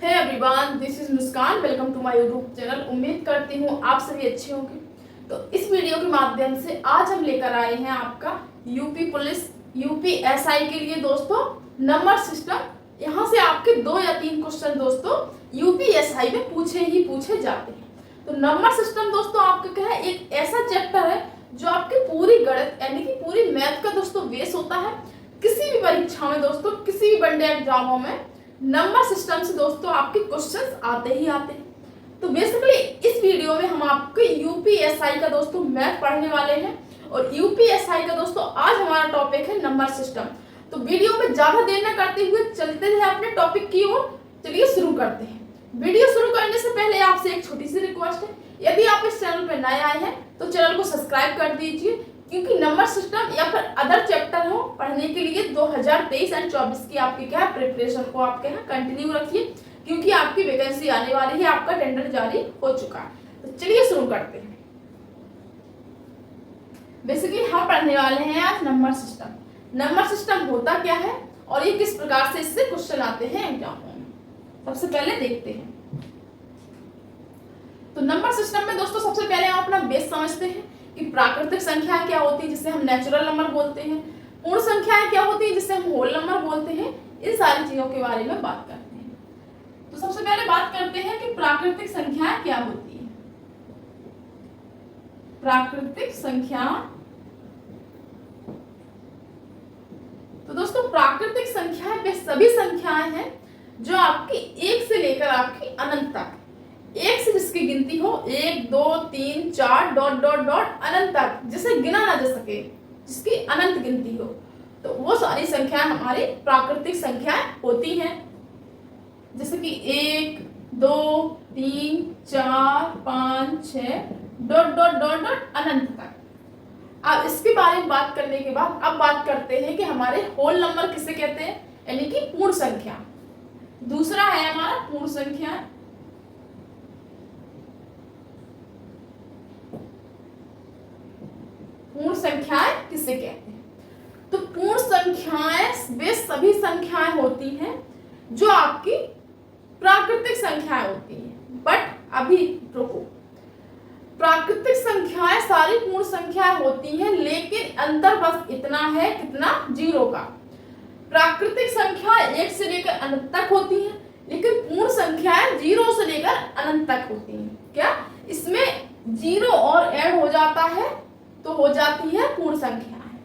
Hey everyone, this is Muskaan. Welcome to my YouTube channel. उम्मीद करती हूँ आप सभी अच्छे होंगे। तो इस वीडियो के माध्यम से आज हम लेकर आए हैं आपका यूपी पुलिस यूपीएसआई के लिए दोस्तों नंबर सिस्टम। यहाँ से आपके 2 या 3 क्वेश्चन दोस्तों यूपीएसआई में पूछे जाते हैं। तो नंबर सिस्टम दोस्तों आपका क्या है, एक ऐसा चैप्टर है जो आपकी पूरी गणित यानी कि पूरी मैथ का दोस्तों बेस होता है। किसी भी परीक्षा में दोस्तों, किसी भी वनडे एग्जामों में नंबर सिस्टम से दोस्तों आपके क्वेश्चंस आते ही आते हैं। तो बेसिकली इस वीडियो में हम आपके यूपीएसआई का दोस्तों मैथ पढ़ने वाले हैं और यूपीएसआई का दोस्तों आज हमारा टॉपिक है नंबर सिस्टम। तो वीडियो में ज्यादा देर न करते हुए चलते हैं अपने टॉपिक की ओर। चलिए शुरू करते हैं। वीडियो शुरू करने से पहले आपसे एक छोटी सी रिक्वेस्ट है, यदि आप इस चैनल पर नए आए हैं तो चैनल को सब्सक्राइब कर दीजिए, क्योंकि नंबर सिस्टम या फिर अदर चैप्टर हो पढ़ने के लिए 2023 एंड 24 की आपकी क्या प्रिपरेशन को आपके यहाँ कंटिन्यू रखिए, क्योंकि आपकी वैकेंसी आने वाली है, आपका टेंडर जारी हो चुका है। तो चलिए शुरू करते हैं। बेसिकली हम पढ़ने वाले हैं आज नंबर सिस्टम। नंबर सिस्टम होता क्या है और ये किस प्रकार से इससे क्वेश्चन आते हैं एग्जामों में, सबसे पहले देखते हैं। तो नंबर सिस्टम में दोस्तों सबसे पहले हम अपना बेस समझते हैं कि प्राकृतिक संख्याएं क्या होती है जिसे हम नेचुरल नंबर बोलते हैं, पूर्ण संख्याएं क्या होती है जिसे हम होल नंबर बोलते हैं। इन सारी चीजों के बारे में बात करते हैं। तो सबसे पहले बात करते हैं कि प्राकृतिक संख्याएं क्या होती है। प्राकृतिक संख्या, तो दोस्तों प्राकृतिक संख्याएं वे सभी संख्याएं हैं जो आपकी 1 से लेकर आपकी अनंत तक, 1 से जिसकी गिनती हो 1 2 3 4 डॉट डॉट डॉट अनंत तक, जिसे गिना ना जा सके, जिसकी अनंत गिनती हो, तो वो सारी संख्याएं हमारी प्राकृतिक संख्याएं होती हैं। जैसे कि 1 2 3 4 5 6 डॉट डॉट डॉट डॉट अनंत तक। अब इसके बारे में बात करने के बाद अब बात करते हैं कि हमारे होल नंबर किसे कहते हैं, यानी कि पूर्ण संख्या। दूसरा है हमारा पूर्ण संख्या। पूर्ण संख्याएं किसे कहते हैं? तो पूर्ण संख्याएं वे सभी संख्याएं होती हैं जो आपकी प्राकृतिक संख्याएं होती हैं। बट अभी रुको, प्राकृतिक संख्याएं सारी पूर्ण संख्याएं होती हैं, लेकिन अंतर बस इतना है, कितना, 0 का। प्राकृतिक संख्या 1 से लेकर अनंत तक होती है, लेकिन पूर्ण संख्याएं 0 से लेकर अनंत तक होती हैं। क्या इसमें 0 और ऐड हो जाता है तो हो जाती है पूर्ण संख्याएं।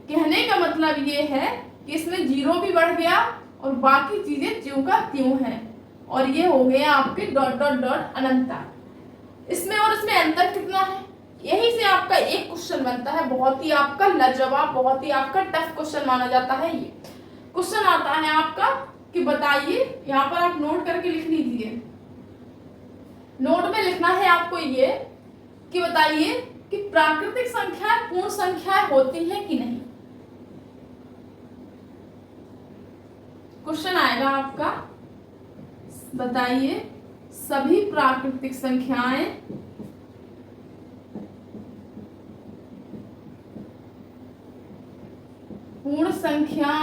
कहने का मतलब ये है कि इसमें 0 भी बढ़ गया और बाकी चीजें ज्यों का त्यों हैं, और ये हो गया आपके डॉट डॉट डॉट अनंत तक। इसमें और इसमें अंतर कितना है, यही से आपका एक क्वेश्चन बनता है, बहुत ही आपका लाजवाब, बहुत ही आपका टफ क्वेश्चन माना जाता है। ये क्वेश्चन आता है आपका कि बताइए, यहाँ पर आप नोट करके लिख लीजिए। नोट में लिखना है आपको ये कि बताइए कि प्राकृतिक संख्याएं पूर्ण संख्याएं होती हैं कि नहीं। क्वेश्चन आएगा आपका, बताइए सभी प्राकृतिक संख्याएं पूर्ण संख्या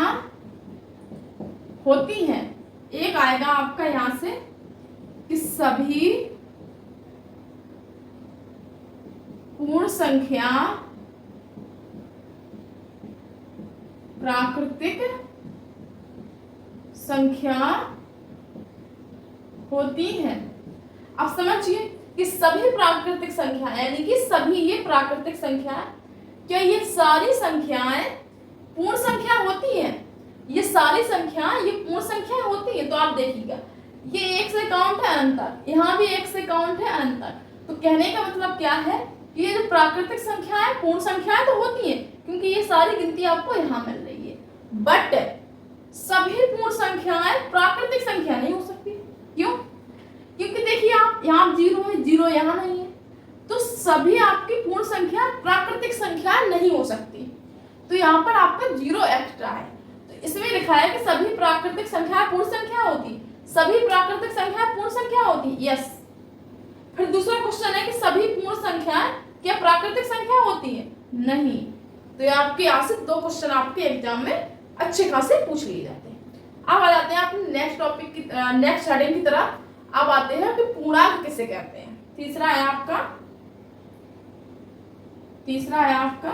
होती हैं। एक आएगा आपका यहां से कि सभी पूर्ण संख्या प्राकृतिक संख्या होती हैं। अब समझिए कि सभी प्राकृतिक संख्या यानी कि सभी ये प्राकृतिक संख्या, क्या ये सारी संख्याएं पूर्ण संख्या होती हैं? ये सारी संख्या ये पूर्ण संख्या होती है। तो आप देखिएगा, ये 1 से काउंट है अनंत तक, यहाँ भी 1 से काउंट है अनंत तक। तो कहने का मतलब क्या है कि ये जो प्राकृतिक संख्याएं पूर्ण संख्याएं तो होती हैं, क्योंकि ये सारी गिनती आपको यहाँ मिल रही है। बट सभी पूर्ण संख्याएं प्राकृतिक संख्या नहीं हो सकती। क्यों? क्योंकि देखिए आप यहाँ 0 है, 0 यहाँ नहीं है, तो सभी आपकी पूर्ण संख्या प्राकृतिक संख्या नहीं हो सकती। तो यहाँ पर आपका 0 एक्स्ट्रा है। तो इसमें लिखा है कि सभी प्राकृतिक संख्या पूर्ण संख्या होती, सभी प्राकृतिक संख्या पूर्ण संख्या होती। यस। फिर दूसरा क्वेश्चन है कि सभी पूर्ण संख्या क्या प्राकृतिक संख्या होती है? नहीं। तो ये आपके यहाँ से 2 क्वेश्चन आपके एग्जाम में अच्छे खासे पूछ लिए जाते हैं। अब आ जाते हैं अपने नेक्स्ट टॉपिक की नेक्स्ट हेडिंग की तरफ। अब आते हैं कि पूर्णांक किसे कहते हैं। तीसरा है आपका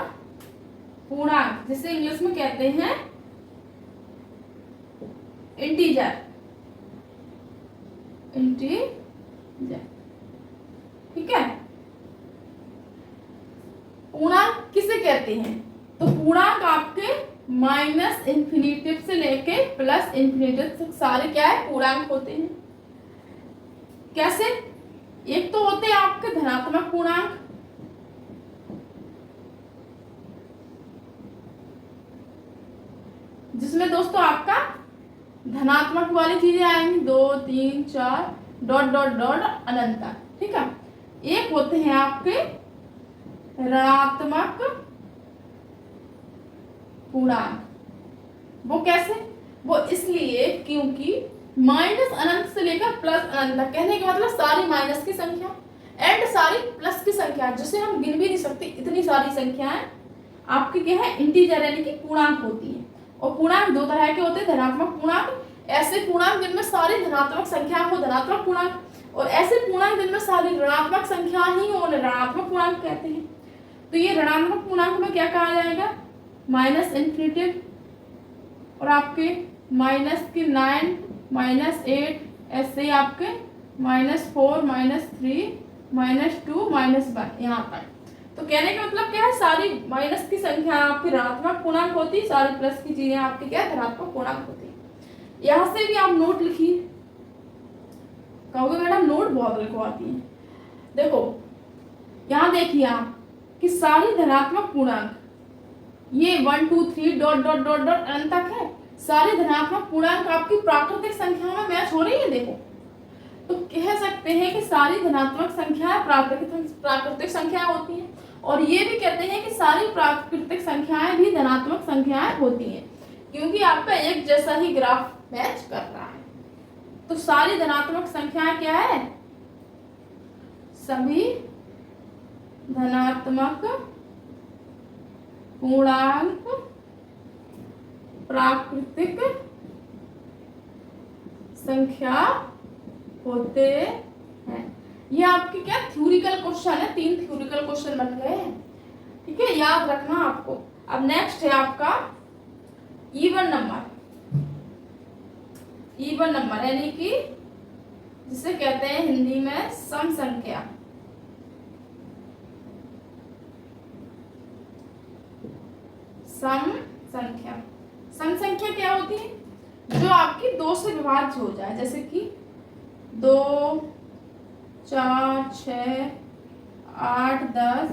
पूर्णांक, जिसे इंग्लिश में कहते हैं इंटीजर। ठीक है, पूर्णांक किसे कहते हैं? तो पूर्णांक आपके माइनस इंफिनिटी से लेके प्लस इंफिनिटी तक सारे क्या है, पूर्णांक होते हैं। कैसे? एक तो होते हैं आपके धनात्मक पूर्णांक, जिसमें दोस्तों आपका धनात्मक वाली चीजें आएंगी 2 3 4 डॉट डॉट डॉट अनंत तक। ठीक है, एक होते हैं आपके ऋणात्मक पूर्णांक। वो कैसे? वो इसलिए क्योंकि माइनस अनंत से लेकर प्लस अनंत तक, कहने का मतलब सारी माइनस की संख्या एंड सारी प्लस की संख्या, जिसे हम गिन भी नहीं सकते, इतनी सारी संख्याएं आपकी क्या है, इंटीजर यानी कि पूर्णांक होती है। और पूर्णांक दो तरह के होते हैं, धनात्मक पूर्णांक, ऐसे पूर्णांक जिनमें सारी धनात्मक संख्या को धनात्मक पूर्णांक, और ऐसे पूर्णांक जिनमें सारी ऋणात्मक संख्या ही हो, उन्हें ऋणात्मक पूर्णांक कहते हैं। तो ये ऋणात्मक पूर्णांक में क्या कहा जाएगा, माइनस इन्फिनिटी, और आपके माइनस के 9 -8 ऐसे आपके -4 -3 -2 -1 यहाँ तक। तो कहने का मतलब क्या है, सारी माइनस की संख्या आपकी ऋणात्मक पूर्णांक होती है, सारी प्लस की चीजें आपकी क्या है, धनात्मक पूर्णांक होती है। यहाँ से भी आप नोट लिखिए। कहोगे मैडम नोट बहुत लिखवाती है। देखो यहाँ देखिए आप कि सारी धनात्मक पूर्णांक ये 1 2 3 डॉट डॉट डॉट डॉट अनंत तक है। सारी धनात्मक पूर्णांक आपकी प्राकृतिक संख्या में मैच हो रही है। देखो तो कह सकते हैं कि सारी धनात्मक संख्याएं प्राकृतिक संख्याएं होती हैं, और ये भी कहते हैं कि सारी प्राकृतिक संख्याएं भी धनात्मक संख्याएं होती हैं, क्योंकि आपका एक जैसा ही ग्राफ मैच कर रहा है। तो सारी धनात्मक संख्याएं क्या है, सभी धनात्मक पूर्णांक प्राकृतिक संख्या होते हैं। ये आपके क्या थ्योरिकल क्वेश्चन है, 3 थ्योरिकल क्वेश्चन बन गए हैं। ठीक है, याद रखना आपको। अब नेक्स्ट है आपका इवन नंबर। इवन नंबर यानी कि जिसे कहते हैं हिंदी में सम संख्या। सम संख्या, सम संख्या क्या होती है, जो आपकी 2 से विभाज्य हो जाए, जैसे कि 2 4 6 8 10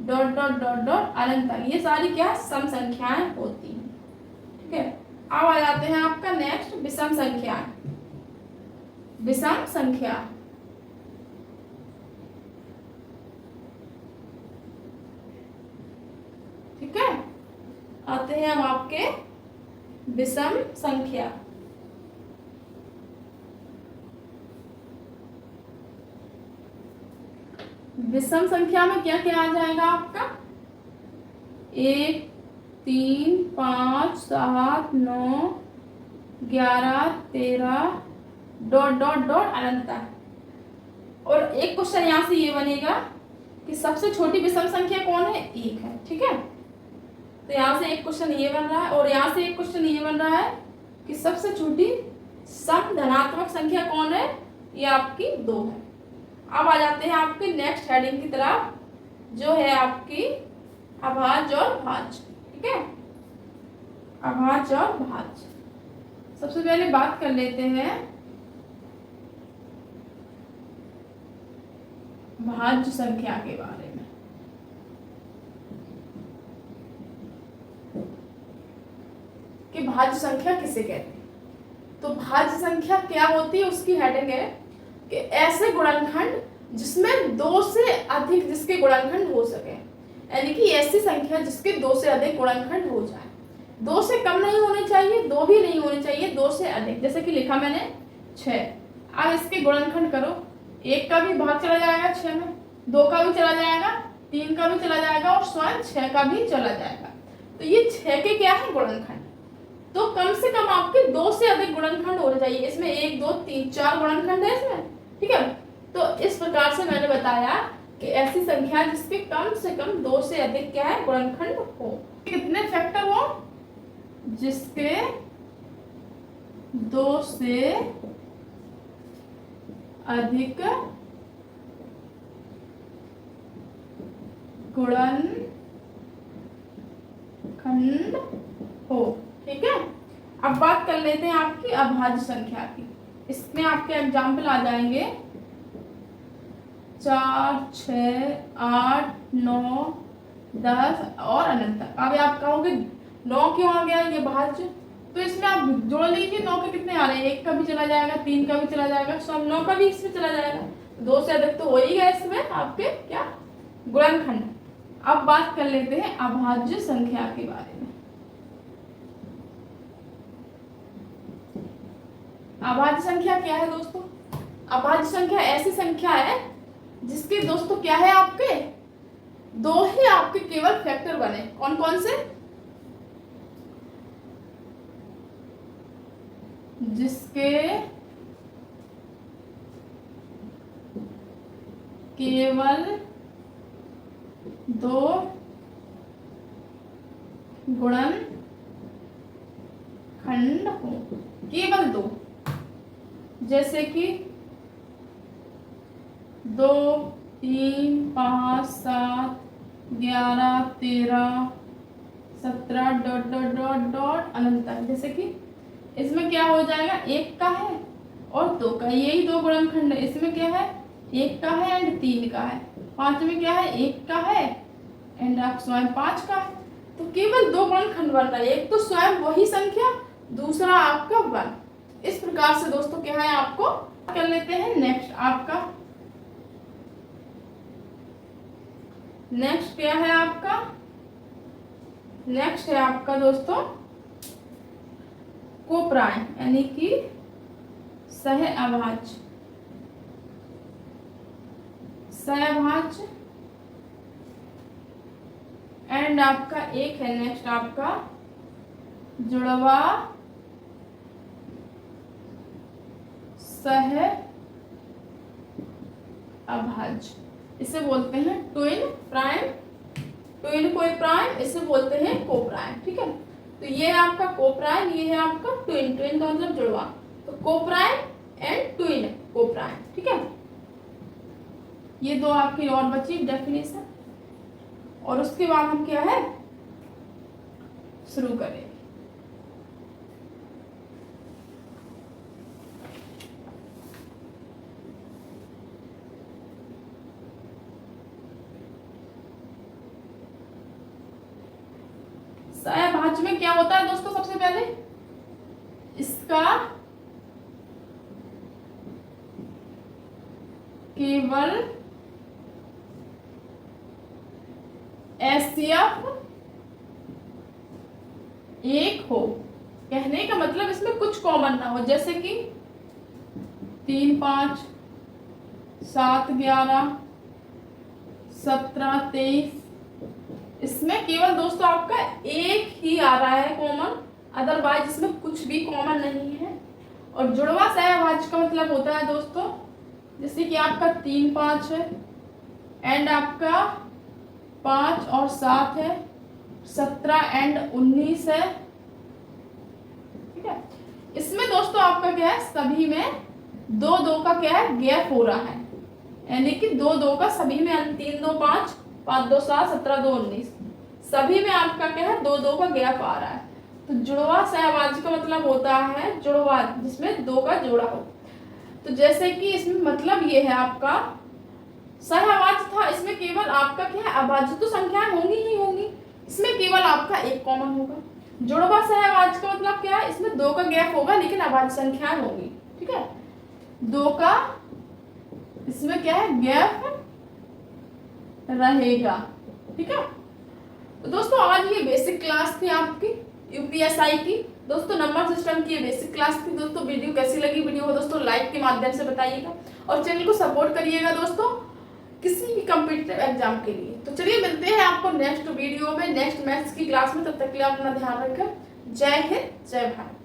डॉट डॉट डॉट डॉट अनंत तक, ये सारी क्या सम संख्याएं होती हैं। ठीक है, अब आ जाते हैं आपका नेक्स्ट विषम संख्या। विषम संख्या ठीक है, आते हैं हम आपके विषम संख्या। विषम संख्या में क्या क्या आ जाएगा आपका, 1 3 5 7 9 11 13 डॉट डॉट डॉट अनंत तक। और एक क्वेश्चन यहाँ से ये बनेगा कि सबसे छोटी विषम संख्या कौन है, 1 है। ठीक है, तो यहाँ से एक क्वेश्चन ये बन रहा है, और यहाँ से एक क्वेश्चन ये बन रहा है कि सबसे छोटी सम धनात्मक संख्या कौन है, ये आपकी 2 है। अब आ जाते हैं आपके नेक्स्ट हेडिंग की तरफ, जो है आपकी अभाज्य और भाज्य। ठीक है, अभाज्य और भाज्य। सबसे पहले बात कर लेते हैं भाज्य संख्या के बारे में। कि भाज्य संख्या किसे कहते हैं। तो भाज्य संख्या क्या होती है, उसकी हेडिंग है कि ऐसे गुणनखंड जिसमें 2 से अधिक जिसके गुणनखंड हो सके, यानी कि ऐसी संख्या जिसके 2 से अधिक गुणनखंड हो जाए। 2 से कम नहीं होने चाहिए, 2 भी नहीं होने चाहिए, 2 से अधिक। जैसे कि लिखा मैंने 6, अब इसके गुणनखंड करो, 1 का भी भाग चला जाएगा 6 में, 2 का भी चला जाएगा, 3 का भी चला जाएगा, और स्वयं 6 का भी चला जाएगा। तो ये 6 के क्या है गुणनखंड। तो कम से कम आपके 2 से अधिक गुणनखंड होने चाहिए। इसमें 1 2 3 4 गुणनखंड है इसमें, ठीक है। तो इस प्रकार से मैंने बताया कि ऐसी संख्या जिसके कम से कम 2 से अधिक क्या है गुणनखंड हो। कितने फैक्टर हो? जिसके 2 से अधिक गुणनखंड हो, ठीक है। अब बात कर लेते हैं आपकी अभाज्य संख्या की। इसमें आपके एग्जाम्पल आ जाएंगे 4 6 8 9 10 और अनंत तक। अब आप कहोगे 9 क्यों आ गया ये भाज्य? तो इसमें आप जोड़ लीजिए 9 के कितने आ रहे हैं, 1 का भी चला जाएगा, 3 का भी चला जाएगा, सब 9 का भी इसमें चला जाएगा, 2 से अधिक तो हो ही गया इसमें आपके क्या गुणनखंड। अब बात कर लेते हैं अभाज्य संख्या के बारे में। अभाज्य संख्या क्या है दोस्तों? अभाज्य संख्या ऐसी संख्या है जिसके दोस्तों क्या है आपके 2 ही आपके केवल फैक्टर बने। कौन कौन से? जिसके केवल 2 गुणनखंड हो, केवल 2। जैसे कि 2 3 5 7 11 13 17 डॉट डॉट डॉट डॉट अनंत तक। जैसे कि इसमें क्या हो जाएगा 1 का है और 2 का, यही 2 गुणनखंड है। इसमें क्या है 1 का है एंड 3 का है। 5 में क्या है 1 का है एंड आप स्वयं 5 का है। तो केवल 2 गुणनखंड बन रहा है, एक तो स्वयं वही संख्या, दूसरा आपका 1। इस प्रकार से दोस्तों क्या है आपको कर लेते हैं। नेक्स्ट आपका नेक्स्ट क्या है आपका? नेक्स्ट है आपका दोस्तों कोप्राइम यानी कि सहअभाज्य। सहअभाज्य एंड आपका एक है नेक्स्ट आपका जुड़वा सहअभाज्य। इसे बोलते हैं ट्विन प्राइम, ट्विन कोई प्राइम, इसे बोलते हैं कोप्राइम, ठीक है। तो ये है आपका कोप्राइम, ये है आपका ट्विन, ट्विन का मतलब जुड़वा। तो कोप्राइम एंड ट्विन कोप्राइम, ठीक है। ये 2 आपकी और बची डेफिनेशन, और उसके बाद हम क्या है शुरू करें। सहअभाज्य में क्या होता है दोस्तों? सबसे पहले इसका केवल एचसीएफ 1 हो। कहने का मतलब इसमें कुछ कॉमन ना हो, जैसे कि 3 5 7 11 17 23। इसमें केवल दोस्तों आपका 1 ही आ रहा है कॉमन, अदरवाइज इसमें कुछ भी कॉमन नहीं है। और जुड़वा सहअभाज्य का मतलब होता है दोस्तों जैसे कि आपका 3 5 है एंड आपका 5 और 7 है, 17 एंड 19 है, ठीक है। इसमें दोस्तों आपका क्या है सभी में 2 2 का क्या है गैप हो रहा है, यानी कि 2 2 का सभी में 3 2 5 5 2 7 17 2 19 सभी में आपका क्या है 2 2 का गैप आ रहा है। तो जुड़वा सहअभाज्य का मतलब होता है जुड़वा जिसमें 2 का जोड़ा हो। तो जैसे कि इसमें मतलब ये है आपका सहअभाज्य था, इसमें केवल आपका क्या है अभाज्य तो संख्याएं होंगी ही होंगी, इसमें केवल आपका 1 कॉमन होगा। जुड़वा सहअभाज्य का मतलब क्या है इसमें 2 का गैप होगा लेकिन अभाज्य संख्याएं होंगी, ठीक है। 2 का इसमें क्या है गैप रहेगा, ठीक है। तो दोस्तों आज ये बेसिक क्लास थी आपकी यूपीएसआई की। दोस्तों नंबर सिस्टम की ये बेसिक क्लास थी। दोस्तों वीडियो कैसी लगी? वीडियो को दोस्तों लाइक के माध्यम से बताइएगा और चैनल को सपोर्ट करिएगा दोस्तों किसी भी कॉम्पिटिटिव एग्जाम के लिए। तो चलिए मिलते हैं आपको नेक्स्ट वीडियो में, नेक्स्ट मैथ्स की क्लास में। तब तक के लिए अपना ध्यान रखें। जय हिंद, जय भारत।